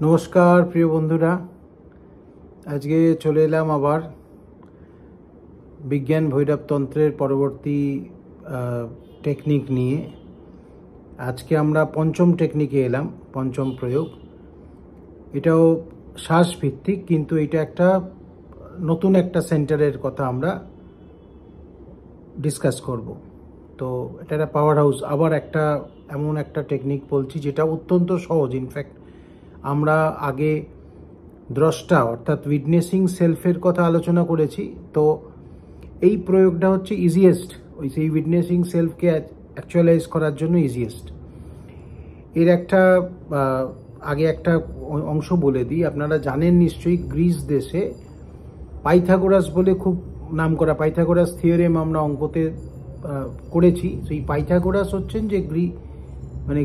নমস্কার প্রিয় বন্ধুরা, আজকে চলে এলাম আবার বিজ্ঞান ভৈরবতন্ত্রের পরবর্তী টেকনিক নিয়ে। আজকে আমরা পঞ্চম টেকনিকে এলাম, পঞ্চম প্রয়োগ। এটাও শ্বাসভিত্তিক, কিন্তু এটা একটা নতুন একটা সেন্টারের কথা আমরা ডিসকাস করব। তো এটা একটা পাওয়ার হাউস, আবার একটা এমন একটা টেকনিক বলছি যেটা অত্যন্ত সহজ। ইনফ্যাক্ট আমরা আগে দ্রষ্টা অর্থাৎ উইটনেসিং সেলফের কথা আলোচনা করেছি, তো এই প্রয়োগটা হচ্ছে ইজিয়েস্ট, ওই সেই উইটনেসিং সেলফকে অ্যাকচুয়ালাইজ করার জন্য ইজিয়েস্ট। এর একটা আগে একটা অংশ বলে দিই। আপনারা জানেন নিশ্চয়ই, গ্রিস দেশে পাইথাগোরাস বলে খুব নাম করা, পাইথাগোরাস থিওরেম আমরা অঙ্কতে করেছি। সেই পাইথাগোরাস হচ্ছেন যে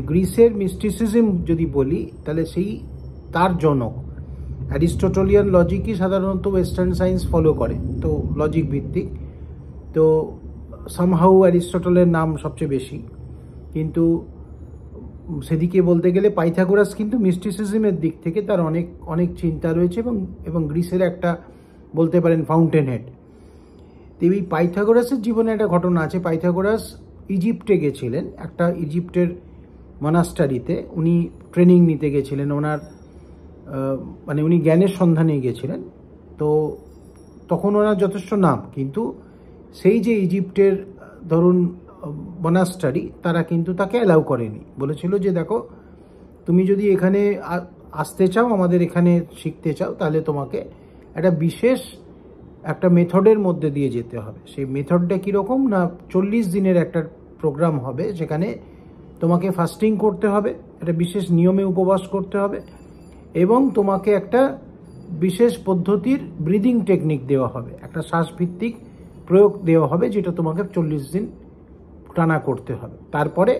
গ্রিসের মিস্টিসিজম যদি বলি, তাহলে সেই তার জনক। অ্যারিস্টোটলিয়ান লজিকই সাধারণত ওয়েস্টার্ন সায়েন্স ফলো করে, তো লজিক ভিত্তিক। তো সামহাউ অ্যারিস্টটলের নাম সবচেয়ে বেশি, কিন্তু সেদিকে বলতে গেলে পাইথাগোরাস কিন্তু মিস্টিসিজমের দিক থেকে তার অনেক অনেক চিন্তা রয়েছে, এবং গ্রিসের একটা বলতে পারেন ফাউন্টেন হেড। তো এই পাইথাগোরাসের জীবনে একটা ঘটনা আছে। পাইথাগোরাস ইজিপ্টে গেছিলেন, একটা ইজিপ্টের মনাস্টারিতে উনি ট্রেনিং নিতে গেছিলেন। ওনার উনি জ্ঞানের সন্ধানে গেছিলেন। তো তখন ওনার যথেষ্ট নাম, কিন্তু সেই যে ইজিপ্টের ধরুন মনাস্টারি, তারা কিন্তু তাকে অ্যালাউ করেনি। বলেছিল যে দেখো, তুমি যদি এখানে আসতে চাও, আমাদের এখানে শিখতে চাও, তাহলে তোমাকে একটা বিশেষ একটা মেথডের মধ্যে দিয়ে যেতে হবে। সেই মেথডটা কীরকম না, 40 দিনের একটা প্রোগ্রাম হবে, যেখানে তোমাকে ফাস্টিং করতে হবে, একটা বিশেষ নিয়মে উপবাস করতে হবে, এবং তোমাকে একটা বিশেষ পদ্ধতির ব্রিদিং টেকনিক দেওয়া হবে, একটা শ্বাসভিত্তিক প্রয়োগ দেওয়া হবে, যেটা তোমাকে 40 দিন টানা করতে হবে। তারপরে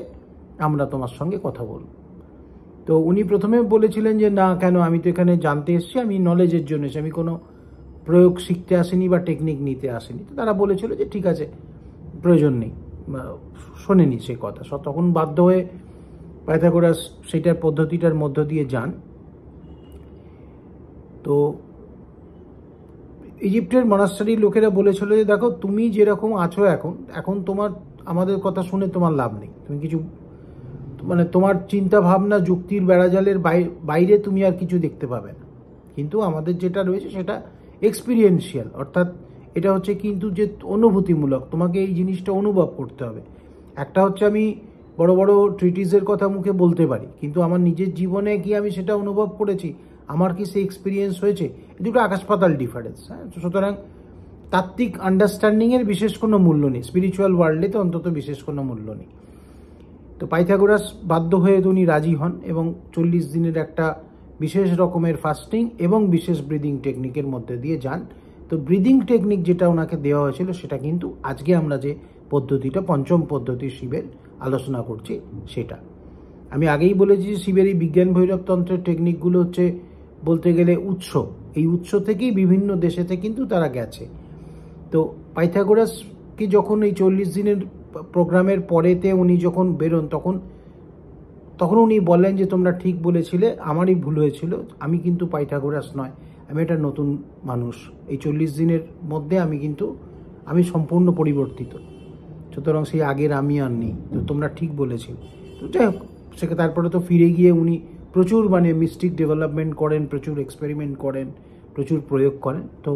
আমরা তোমার সঙ্গে কথা বলব। তো উনি প্রথমে বলেছিলেন যে না, কেন, আমি তো এখানে জানতে এসেছি, আমি নলেজের জন্য এসেছি, আমি কোনো প্রয়োগ শিখতে আসিনি বা টেকনিক নিতে আসিনি। তো তারা বলেছিল যে ঠিক আছে, প্রয়োজন নেই, শোনেনি সে কথা। তখন বাধ্য হয়ে পাইথাগোরাস সেটার পদ্ধতিটার মধ্য দিয়ে যান। তো ইজিপ্টের মনাস্টারির লোকেরা বলেছিল যে দেখো, তুমি যেরকম আছো এখন তোমার আমাদের কথা শুনে তোমার লাভ নেই। তুমি কিছু তোমার চিন্তা ভাবনা যুক্তির বেড়াজালের বাইরে তুমি আর কিছু দেখতে পাবে না। কিন্তু আমাদের যেটা রয়েছে সেটা এক্সপিরিয়েন্সিয়াল, অর্থাৎ এটা হচ্ছে কিন্তু যে অনুভূতিমূলক, তোমাকে এই জিনিসটা অনুভব করতে হবে। একটা হচ্ছে আমি বড় বড় ট্রিটিসের কথা মুখে বলতে পারি, কিন্তু আমার নিজের জীবনে কি আমি সেটা অনুভব করেছি, আমার কি সে এক্সপিরিয়েন্স হয়েছে, এই দুটো আকাশ পাতাল ডিফারেন্স। হ্যাঁ, সুতরাং তাত্ত্বিক আন্ডারস্ট্যান্ডিংয়ের বিশেষ কোনো মূল্য নেই, স্পিরিচুয়াল ওয়ার্ল্ডে তো অন্তত বিশেষ কোনো মূল্য নেই। তো পাইথাগোরাস বাধ্য হয়ে উনি রাজি হন, এবং 40 দিনের একটা বিশেষ রকমের ফাস্টিং এবং বিশেষ ব্রিদিং টেকনিকের মধ্যে দিয়ে যান। তো ব্রিদিং টেকনিক যেটা ওনাকে দেওয়া হয়েছিল, সেটা কিন্তু আজকে আমরা যে পদ্ধতিটা পঞ্চম পদ্ধতি শিবের আলোচনা করছি সেটা। আমি আগেই বলেছি যে শিবের এই বিজ্ঞান ভৈরবতন্ত্রের টেকনিকগুলো হচ্ছে বলতে গেলে উৎস, এই উৎস থেকেই বিভিন্ন দেশেতে কিন্তু তারা গেছে। তো পাইথাগোরাসকে যখন এই 40 দিনের প্রোগ্রামের পরেতে উনি যখন বেরোন, তখন উনি বলেন যে তোমরা ঠিক বলেছিলে, আমারই ভুল হয়েছিল, আমি কিন্তু পাইথাগোরাস নয়, আমি একটা নতুন মানুষ। এই 40 দিনের মধ্যে আমি সম্পূর্ণ পরিবর্তিত, সুতরাং সেই আগের আমি আর নেই। তো তোমরা ঠিক বলেছিলে। তো যাই হোক, সেটা তারপরে তো ফিরে গিয়ে উনি প্রচুর মিস্টিক ডেভেলপমেন্ট করেন, প্রচুর এক্সপেরিমেন্ট করেন, প্রচুর প্রয়োগ করেন। তো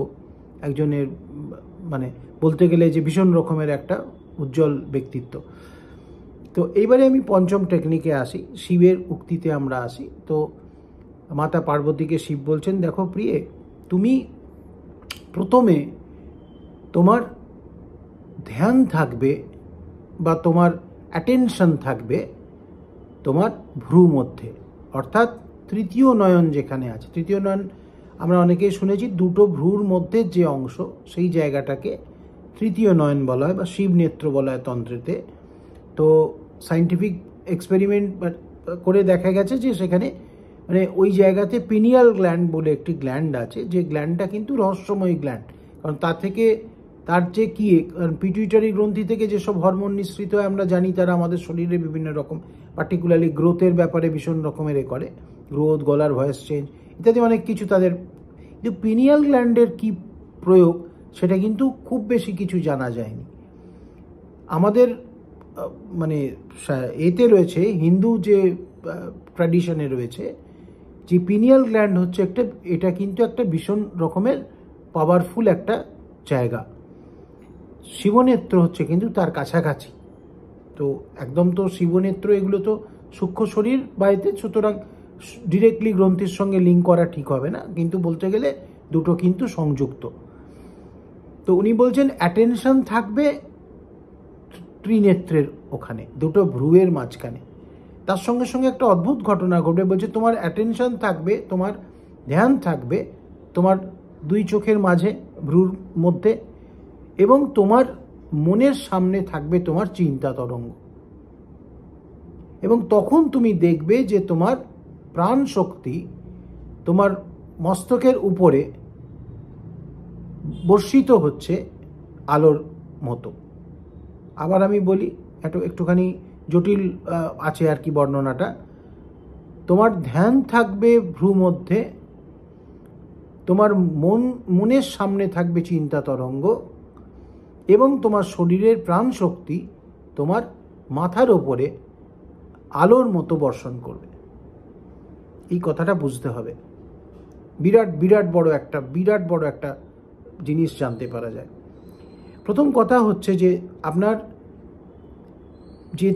একজনের বলতে গেলে যে ভীষণ রকমের একটা উজ্জ্বল ব্যক্তিত্ব। তো এইবারে আমি পঞ্চম টেকনিকে আসি, শিবের উক্তিতে আমরা আসি। তো মাতা পার্বতীকে শিব বলছেন, দেখো প্রিয়ে, তুমি প্রথমে তোমার ধ্যান থাকবে বা তোমার অ্যাটেনশন থাকবে তোমার ভ্রু মধ্যে, অর্থাৎ তৃতীয় নয়ন যেখানে আছে। তৃতীয় নয়ন আমরা অনেকেই শুনেছি, দুটো ভ্রুর মধ্যে যে অংশ, সেই জায়গাটাকে তৃতীয় নয়ন বলা হয় বা শিব নেত্র বলা হয় তন্ত্রেতে। তো সায়েন্টিফিক এক্সপেরিমেন্ট করে দেখা গেছে যে সেখানে ওই জায়গাতে পিনিয়াল গ্ল্যান্ড বলে একটি গ্ল্যান্ড আছে, যে গ্ল্যান্ডটা কিন্তু রহস্যময় গ্ল্যান্ড। কারণ তার যে পিটুইটারি গ্রন্থি থেকে যেসব হরমোন নিঃসৃত হয় আমরা জানি, তারা আমাদের শরীরে বিভিন্ন রকম পার্টিকুলারলি গ্রোথের ব্যাপারে ভীষণ রকমের করে। গ্রোথ, গলার ভয়েস চেঞ্জ ইত্যাদি অনেক কিছু তাদের। কিন্তু পিনিয়াল গ্ল্যান্ডের কি প্রয়োগ সেটা কিন্তু খুব বেশি কিছু জানা যায়নি। আমাদের মানে এতে রয়েছে, হিন্দু যে ট্র্যাডিশনে রয়েছে, যে পিনিয়াল গ্ল্যান্ড হচ্ছে এটা কিন্তু একটা ভীষণ রকমের পাওয়ারফুল একটা জায়গা। শিবনেত্র হচ্ছে কিন্তু তার কাছাকাছি। তো একদম তো শিবনেত্র এগুলো তো সূক্ষ্ম শরীর বাড়িতে, সুতরাং ডিরেক্টলি গ্রন্থির সঙ্গে লিঙ্ক করা ঠিক হবে না, কিন্তু বলতে গেলে দুটো কিন্তু সংযুক্ত। তো উনি বলছেন অ্যাটেনশন থাকবে ত্রিনেত্রের ওখানে, দুটো ভ্রুয়ের মাঝখানে। তার সঙ্গে সঙ্গে একটা অদ্ভুত ঘটনা ঘটবে, বলছে তোমার অ্যাটেনশন থাকবে, তোমার ধ্যান থাকবে তোমার দুই চোখের মাঝে, ভ্রুর মধ্যে, এবং তোমার মনের সামনে থাকবে তোমার চিন্তা তরঙ্গ। এবং তখন তুমি দেখবে যে তোমার প্রাণ শক্তি তোমার মস্তকের উপরে বর্ষিত হচ্ছে আলোর মতো। আবার আমি বলি, একটুখানি জটিল আছে আর কি বর্ণনাটা। তোমার ধ্যান থাকবে ভ্রু মধ্যে, তোমার মনের সামনে থাকবে চিন্তা তরঙ্গ, এবং তোমার শরীরের প্রাণ শক্তি তোমার মাথার ওপরে আলোর মতো বর্ষণ করবে। এই কথাটা বুঝতে হবে। বিরাট বড় একটা জিনিস জানতে পারা যায়। প্রথম কথা হচ্ছে যে আপনার যে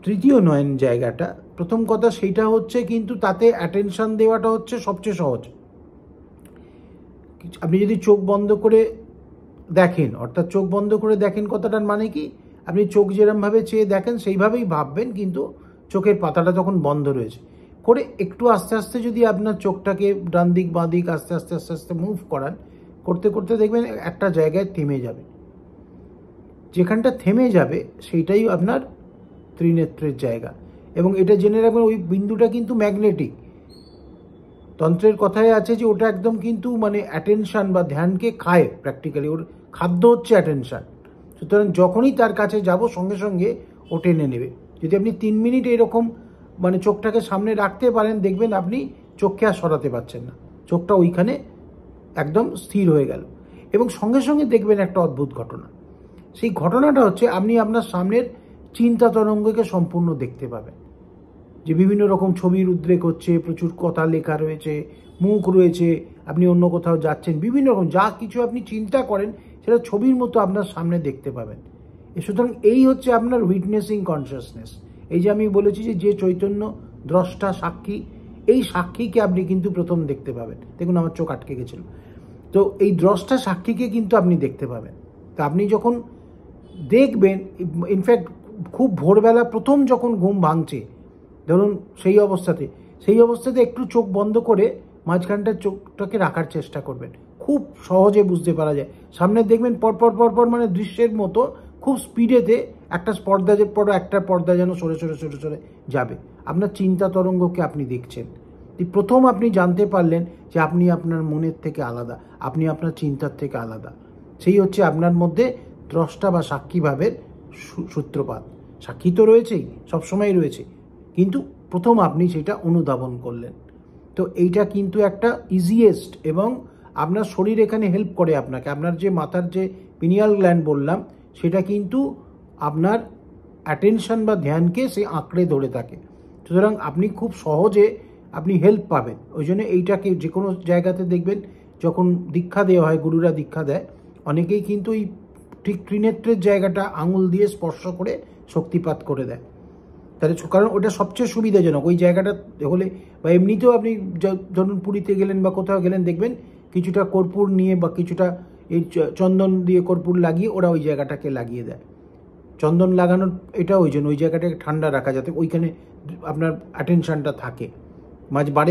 তৃতীয় নয়ন জায়গাটা, প্রথম কথা সেইটা হচ্ছে কিন্তু তাতে অ্যাটেনশন দেওয়াটা হচ্ছে সবচেয়ে সহজ। আপনি যদি চোখ বন্ধ করে দেখেন, অর্থাৎ চোখ বন্ধ করে দেখেন কথাটার মানে কি, আপনি চোখ যেরমভাবে চেয়ে দেখেন সেইভাবেই ভাববেন, কিন্তু চোখের পাতাটা তখন বন্ধ রয়েছে করে একটু আস্তে আস্তে যদি আপনার চোখটাকে ডান দিক বাঁ দিক আস্তে আস্তে মুভ করান, করতে করতে দেখবেন একটা জায়গায় থেমে যাবে। যেখানটা থেমে যাবে সেইটাই আপনার ত্রিনেত্রের জায়গা। এবং এটা জেনে রাখবেন, ওই বিন্দুটা কিন্তু ম্যাগনেটিক। তন্ত্রের কথায় আছে যে ওটা একদম কিন্তু মানে অ্যাটেনশন বা ধ্যানকে খায়, প্র্যাকটিক্যালি ওর খাদ্য হচ্ছে অ্যাটেনশন। সুতরাং যখনই তার কাছে যাব সঙ্গে সঙ্গে ও টেনে নেবে। যদি আপনি 3 মিনিট এরকম মানে চোখটাকে সামনে রাখতে পারেন, দেখবেন আপনি চোখকে আর সরাতে পারছেন না, চোখটা ওইখানে একদম স্থির হয়ে গেল। এবং সঙ্গে সঙ্গে দেখবেন একটা অদ্ভুত ঘটনা। সেই ঘটনাটা হচ্ছে আপনি আপনার সামনের চিন্তা তরঙ্গকে সম্পূর্ণ দেখতে পাবেন, যে বিভিন্ন রকম ছবির উদ্রেক হচ্ছে, প্রচুর কথা লেখা রয়েছে, মুখ রয়েছে, আপনি অন্য কোথাও যাচ্ছেন, বিভিন্ন রকম যা কিছু আপনি চিন্তা করেন সেটা ছবির মতো আপনার সামনে দেখতে পাবেন। সুতরাং এই হচ্ছে আপনার উইটনেসিং কনসিয়াসনেস। এই যে আমি বলেছি যে চৈতন্য দ্রষ্টা সাক্ষী, এই সাক্ষীকে আপনি কিন্তু প্রথম দেখতে পাবেন। দেখুন আমার চোখ আটকে গেছিল, তো এই দ্রষ্টা সাক্ষীকে কিন্তু আপনি দেখতে পাবেন। তা আপনি যখন দেখবেন, ইনফ্যাক্ট খুব ভোরবেলা প্রথম যখন ঘুম ভাঙছে, ধরুন সেই অবস্থাতে একটু চোখ বন্ধ করে মাঝখানটা চোখটাকে রাখার চেষ্টা করবেন, খুব সহজে বুঝতে পারা যায়। সামনে দেখবেন পরপর মানে দৃশ্যের মতো খুব স্পিডেতে একটা পর্দা যেন সরে যাবে। আপনার চিন্তা তরঙ্গকে আপনি দেখছেন। প্রথম আপনি জানতে পারলেন যে আপনি আপনার মনের থেকে আলাদা, আপনি আপনার চিন্তার থেকে আলাদা। সেই হচ্ছে আপনার মধ্যে দ্রষ্টা বা সাক্ষী ভাবের সূত্রপাত। সাক্ষী তো রয়েছেই, সবসময় রয়েছে, কিন্তু প্রথম আপনি সেটা অনুধাবন করলেন। তো এইটা কিন্তু একটা ইজিয়েস্ট, এবং আপনার শরীর এখানে হেল্প করে আপনাকে। আপনার যে মাথার যে পিনিয়াল গ্ল্যান্ড বললাম, সেটা কিন্তু আপনার অ্যাটেনশন বা ধ্যানকে সে আঁকড়ে ধরে থাকে। সুতরাং আপনি খুব সহজে আপনি হেল্প পাবেন। ওই জন্য এইটাকে যে কোনো জায়গাতে দেখবেন, যখন দীক্ষা দেওয়া হয়, গুরুরা দীক্ষা দেয়, অনেকেই কিন্তু এই ঠিক ত্রিনেত্রের জায়গাটা আঙুল দিয়ে স্পর্শ করে শক্তিপাত করে দেয়। তাহলে কারণ ওটা সবচেয়ে সুবিধাজনক ওই জায়গাটা হলে। বা এমনিতেও আপনি ধরুন পুরীতে গেলেন বা কোথাও গেলেন, দেখবেন কিছুটা কর্পূর নিয়ে বা কিছুটা এই চন্দন দিয়ে কর্পূর লাগিয়ে ওরা ওই জায়গাটাকে লাগিয়ে দেয়। চন্দন লাগানোর এটা ওই জন্য, ওই জায়গাটাকে ঠান্ডা রাখা, যাতে ওইখানে আপনার অ্যাটেনশনটা থাকে,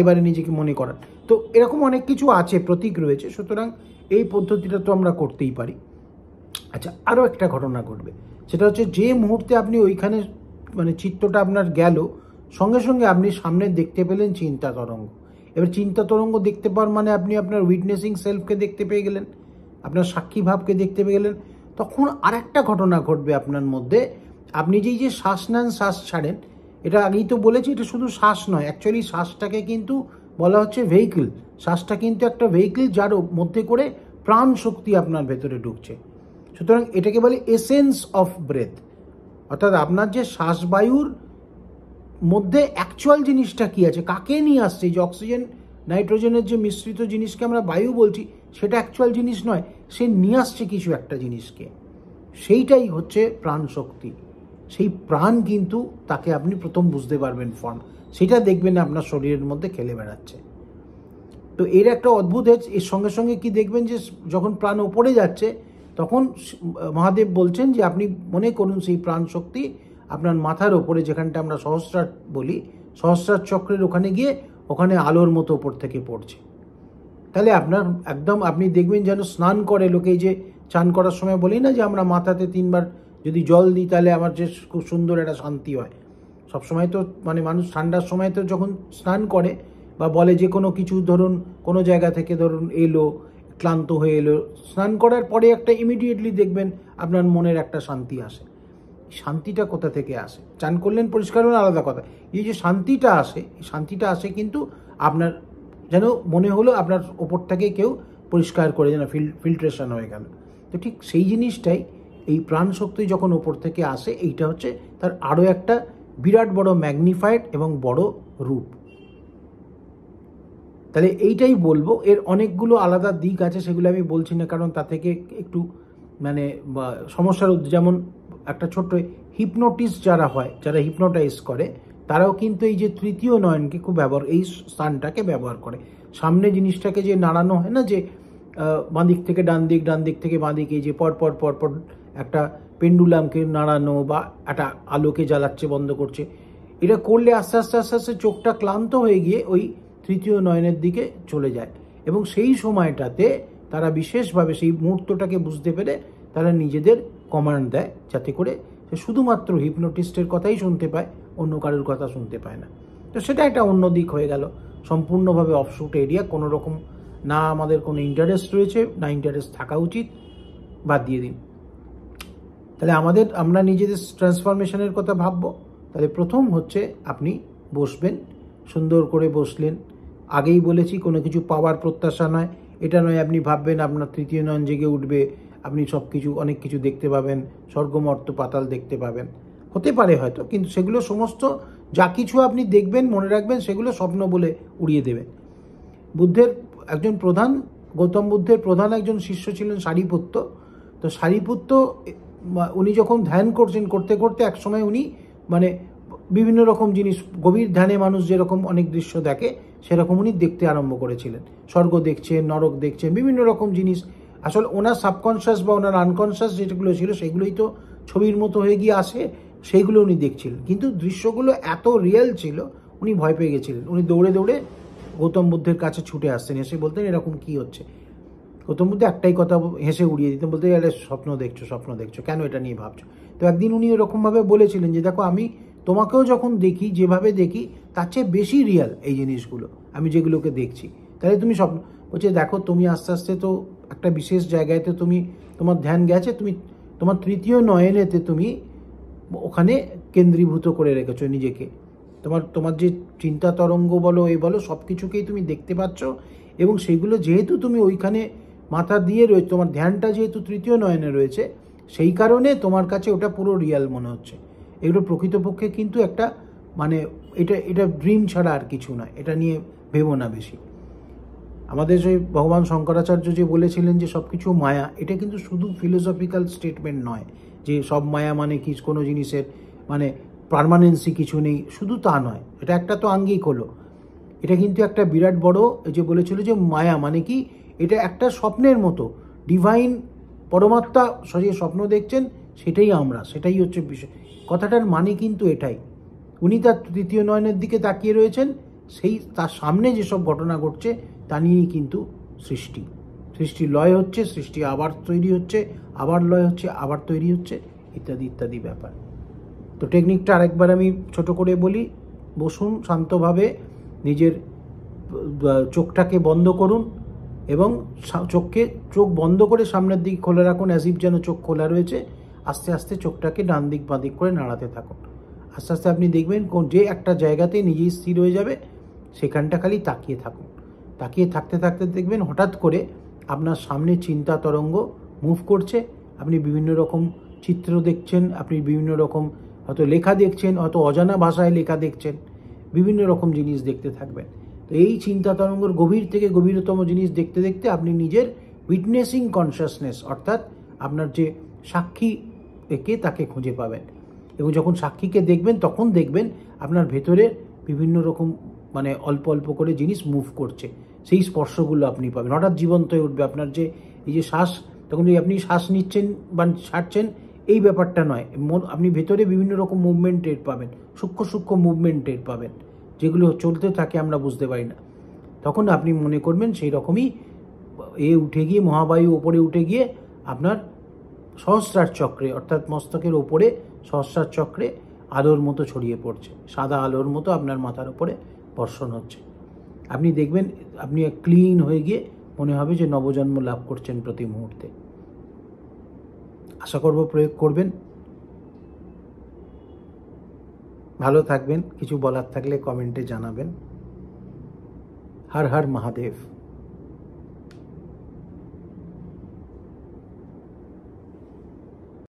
বারে নিজেকে মনে করার। তো এরকম অনেক কিছু আছে, প্রতীক রয়েছে। সুতরাং এই পদ্ধতিটা তো আমরা করতেই পারি। আচ্ছা, আরও একটা ঘটনা ঘটবে, সেটা হচ্ছে যে মুহূর্তে আপনি ওইখানে মানে চিত্তটা আপনার গেল, সঙ্গে সঙ্গে আপনি সামনে দেখতে পেলেন চিন্তা তরঙ্গ। এবার চিন্তা তরঙ্গ দেখতে পাওয়ার মানে আপনি আপনার উইটনেসিং সেলফকে দেখতে পেয়ে গেলেন, আপনার সাক্ষী ভাবকে দেখতে পেয়ে গেলেন। তখন আরেকটা ঘটনা ঘটবে আপনার মধ্যে। আপনি যে শ্বাস নেন শ্বাস ছাড়েন, এটা আগেই তো বলেছি, এটা শুধু শ্বাস নয়, অ্যাকচুয়ালি শ্বাসটাকে কিন্তু বলা হচ্ছে ভেহিকল। শ্বাসটা কিন্তু একটা ভেহিকল যার মধ্যে করে প্রাণ শক্তি আপনার ভেতরে ঢুকছে। সুতরাং এটাকে বলে এসেন্স অফ ব্রেথ, অর্থাৎ আপনার যে শ্বাসবায়ুর মধ্যে অ্যাকচুয়াল জিনিসটা কি আছে, কাকে নিয়ে আসছে। যে অক্সিজেন নাইট্রোজেনের যে মিশ্রিত জিনিসকে আমরা বায়ু বলছি, সেটা অ্যাকচুয়াল জিনিস নয়, সে নিয়ে আসছে কিছু একটা জিনিসকে, সেইটাই হচ্ছে প্রাণ শক্তি। সেই প্রাণ কিন্তু তাকে আপনি প্রথম বুঝতে পারবেন ফর্ম, সেটা দেখবেন আপনার শরীরের মধ্যে খেলে বেড়াচ্ছে। তো এর একটা অদ্ভুত, এর সঙ্গে সঙ্গে কি দেখবেন যে যখন প্রাণ ওপরে যাচ্ছে তখন মহাদেব বলছেন যে আপনি মনে করুন সেই প্রাণ শক্তি আপনার মাথার ওপরে, যেখানটা আমরা সহস্রার বলি, সহস্রার চক্রের ওখানে গিয়ে ওখানে আলোর মতো ওপর থেকে পড়ছে। তাহলে আপনার একদম আপনি দেখবেন যেন স্নান করে লোকে, যে চান করার সময় বলি না যে আমরা মাথাতে 3 বার যদি জল দিই তাহলে আমার যে খুব সুন্দর একটা শান্তি হয়। সবসময় তো মানে মানুষ ঠান্ডার সময় তো যখন স্নান করে বা বলে যে কোনো কিছু ধরুন কোনো জায়গা থেকে ধরুন এলো, ক্লান্ত হয়ে এলো, স্নান করার পরে একটা ইমিডিয়েটলি দেখবেন আপনার মনের একটা শান্তি আসে। শান্তিটা কোথা থেকে আসে? চান করলেন, পরিষ্কার হলেন, আলাদা কথা। এই যে শান্তিটা আসে, এই শান্তিটা আসে কিন্তু আপনার যেন মনে হলো আপনার ওপর থেকে কেউ পরিষ্কার করে, যেন ফিল্ট্রেশন হয়ে গেল। তো ঠিক সেই জিনিসটাই এই প্রাণ শক্তি যখন ওপর থেকে আসে, এইটা হচ্ছে তার আরও একটা বিরাট বড় ম্যাগনিফাইড এবং বড় রূপ। তাহলে এইটাই বলবো, এর অনেকগুলো আলাদা দিক আছে, সেগুলো আমি বলছি না, কারণ তা থেকে একটু মানে সমস্যার। যেমন একটা ছোট্ট হিপনোটিস্ট যারা হয়, যারা হিপনোটাইজ করে, তারাও কিন্তু এই যে তৃতীয় নয়নকে খুব এই স্থানটাকে ব্যবহার করে। সামনে জিনিসটাকে যে নাড়ানো হয় না, যে বাঁ দিক থেকে ডান দিক, ডান দিক থেকে বাঁ দিক, এই যে পরপর পরপর একটা পেন্ডুলামকে নাড়ানো বা একটা আলোকে জ্বালাচ্ছে বন্ধ করছে, এটা করলে আস্তে আস্তে আস্তে আস্তে চোখটা ক্লান্ত হয়ে গিয়ে ওই তৃতীয় নয়নের দিকে চলে যায়। এবং সেই সময়টাতে তারা বিশেষভাবে সেই মুহূর্তটাকে বুঝতে পেরে তারা নিজেদের কমান্ড দেয়, যাতে করে সে শুধুমাত্র হিপনোটিস্টের কথাই শুনতে পায়, অন্য কারোর কথা শুনতে পায় না। তো সেটা একটা অন্য দিক হয়ে গেল, সম্পূর্ণভাবে অফশুট এরিয়া, কোনো রকম না আমাদের কোনো ইন্টারেস্ট রয়েছে, না ইন্টারেস্ট থাকা উচিত, বাদ দিয়ে দিন। তাহলে আমরা নিজেদের ট্রান্সফরমেশনের কথা ভাববো। তাহলে প্রথম হচ্ছে আপনি বসবেন, সুন্দর করে বসলেন। আগেই বলেছি কোনো কিছু পাওয়ার প্রত্যাশা নয়, এটা নয় আপনি ভাববেন আপনার তৃতীয় নয়ন জেগে উঠবে, আপনি সব কিছু অনেক কিছু দেখতে পাবেন, স্বর্গমর্ত পাতাল দেখতে পাবেন, হতে পারে হয়তো, কিন্তু সেগুলো সমস্ত যা কিছু আপনি দেখবেন মনে রাখবেন সেগুলো স্বপ্ন বলে উড়িয়ে দেবেন। গৌতম বুদ্ধের প্রধান একজন শিষ্য ছিলেন সারিপুত্ত। তো সারিপুত্ত উনি যখন ধ্যান করতে করতে একসময় উনি মানে বিভিন্ন রকম জিনিস, গভীর ধ্যানে মানুষ যেরকম অনেক দৃশ্য দেখে সেরকম উনি দেখতে আরম্ভ করেছিলেন। স্বর্গ দেখছেন, নরক দেখছেন, বিভিন্ন রকম জিনিস। আসলে ওনার সাবকনশিয়াস বা ওনার আনকনশিয়াস যেগুলো ছিল সেগুলোই তো ছবির মতো হয়ে গিয়ে আসে, সেইগুলো উনি দেখছিলেন। কিন্তু দৃশ্যগুলো এত রিয়েল ছিল, উনি ভয় পেয়ে গেছিলেন। উনি দৌড়ে দৌড়ে গৌতম বুদ্ধের কাছে ছুটে আসতেন, এসে বলতেন এরকম কি হচ্ছে। গৌতম বুদ্ধ একটাই কথা হেসে উড়িয়ে দিতেন, বলতে গেলে স্বপ্ন দেখছো, কেন এটা নিয়ে ভাবছো। তো একদিন উনি এরকমভাবে বলেছিলেন যে দেখো, আমি তোমাকেও যখন দেখি, যেভাবে দেখি তার চেয়ে বেশি রিয়াল এই জিনিসগুলো, আমি যেগুলোকে দেখছি। তাহলে তুমি স্বপ্ন বলছে, দেখো তুমি আস্তে আস্তে তো একটা বিশেষ জায়গাতে তোমার ধ্যান গেছে, তুমি তোমার তৃতীয় নয়নেতে তুমি ওখানে কেন্দ্রীভূত করে রেখেছো নিজেকে। তোমার যে চিন্তা তরঙ্গ বলো, এই বলো, সব কিছুকেই তুমি দেখতে পাচ্ছ। এবং সেগুলো যেহেতু তুমি ওইখানে মাথা দিয়ে রয়েছে, তোমার ধ্যানটা যেহেতু তৃতীয় নয়নে রয়েছে, সেই কারণে তোমার কাছে ওটা পুরো রিয়াল মনে হচ্ছে। এগুলো প্রকৃতপক্ষে কিন্তু একটা মানে এটা ড্রিম ছাড়া আর কিছু নয়, এটা নিয়ে ভেবো না বেশি। আমাদের যে ভগবান শঙ্করাচার্য যে বলেছিলেন যে সব কিছু মায়া, এটা কিন্তু শুধু ফিলোসফিক্যাল স্টেটমেন্ট নয় যে সব মায়া মানে কি কোনো জিনিসের মানে পার্মানেন্সি কিছু নেই, শুধু তা নয়, এটা একটা তো আঙ্গিক হলো। এটা কিন্তু একটা বিরাট বড়, যে বলেছিল যে মায়া মানে কি, এটা একটা স্বপ্নের মতো, ডিভাইন পরমাত্মা যে স্বপ্ন দেখছেন সেটাই আমরা, সেটাই হচ্ছে বিষয়। কথাটার মানে কিন্তু এটাই। উনি তার তৃতীয় নয়নের দিকে তাকিয়ে রয়েছেন, তার সামনে যেসব ঘটনা ঘটছে তা নিয়েই কিন্তু সৃষ্টি লয় হচ্ছে, সৃষ্টি আবার তৈরি হচ্ছে, আবার লয় হচ্ছে, আবার তৈরি হচ্ছে, ইত্যাদি ইত্যাদি ব্যাপার। তো টেকনিকটা আরেকবার আমি ছোট করে বলি। বসুন শান্তভাবে, নিজের চোখটাকে বন্ধ করুন এবং চোখ বন্ধ করে সামনের দিকে খোলা রাখুন, অ্যাজ ইফ যেন চোখ খোলা রয়েছে। আস্তে আস্তে চোখটাকে ডান দিক বাঁ দিক করে নাড়াতে থাকুন। আস্তে আস্তে আপনি দেখবেন যে একটা জায়গাতে নিজেই স্থির হয়ে যাবে, সেখানটা খালি তাকিয়ে থাকুন। তাকিয়ে থাকতে থাকতে দেখবেন হঠাৎ করে আপনার সামনে চিন্তা তরঙ্গ মুভ করছে, আপনি বিভিন্ন রকম চিত্র দেখছেন, আপনি বিভিন্ন রকম হয়তো লেখা দেখছেন, হয়তো অজানা ভাষায় লেখা দেখছেন, বিভিন্ন রকম জিনিস দেখতে থাকবেন। তো এই চিন্তা তরঙ্গের গভীর থেকে গভীরতম জিনিস দেখতে দেখতে আপনি নিজের উইটনেসিং কনসিয়াসনেস, অর্থাৎ আপনার যে সাক্ষী কে তাকে খুঁজে পাবেন। এবং যখন সাক্ষীকে দেখবেন তখন দেখবেন আপনার ভেতরে বিভিন্ন রকম মানে অল্প অল্প করে জিনিস মুভ করছে, সেই স্পর্শগুলো আপনি পাবেন। হঠাৎ জীবন্ত হয়ে উঠবে আপনার যে এই যে শ্বাস, তখন যদি আপনি শ্বাস নিচ্ছেন বা ছাড়ছেন এই ব্যাপারটা নয়, আপনি ভেতরে বিভিন্ন রকম মুভমেন্ট টের পাবেন, সূক্ষ্ম সূক্ষ্ম মুভমেন্ট টের পাবেন, যেগুলো চলতে থাকে আমরা বুঝতে পারি না। তখন আপনি মনে করবেন সেই রকমই উঠে গিয়ে মহাবায়ু ওপরে উঠে গিয়ে আপনার সহস্রার চক্রে, অর্থাৎ মস্তকের ওপরে সহস্রার চক্রে আলোর মতো ছড়িয়ে পড়ছে, সাদা আলোর মতো আপনার মাথার উপরে বর্ষণ হচ্ছে। আপনি দেখবেন আপনি ক্লিন হয়ে গিয়ে মনে হবে যে নবজন্ম লাভ করছেন প্রতি মুহূর্তে। আশা করব প্রয়োগ করবেন। ভালো থাকবেন। কিছু বলার থাকলে কমেন্টে জানাবেন। হর হর মহাদেব।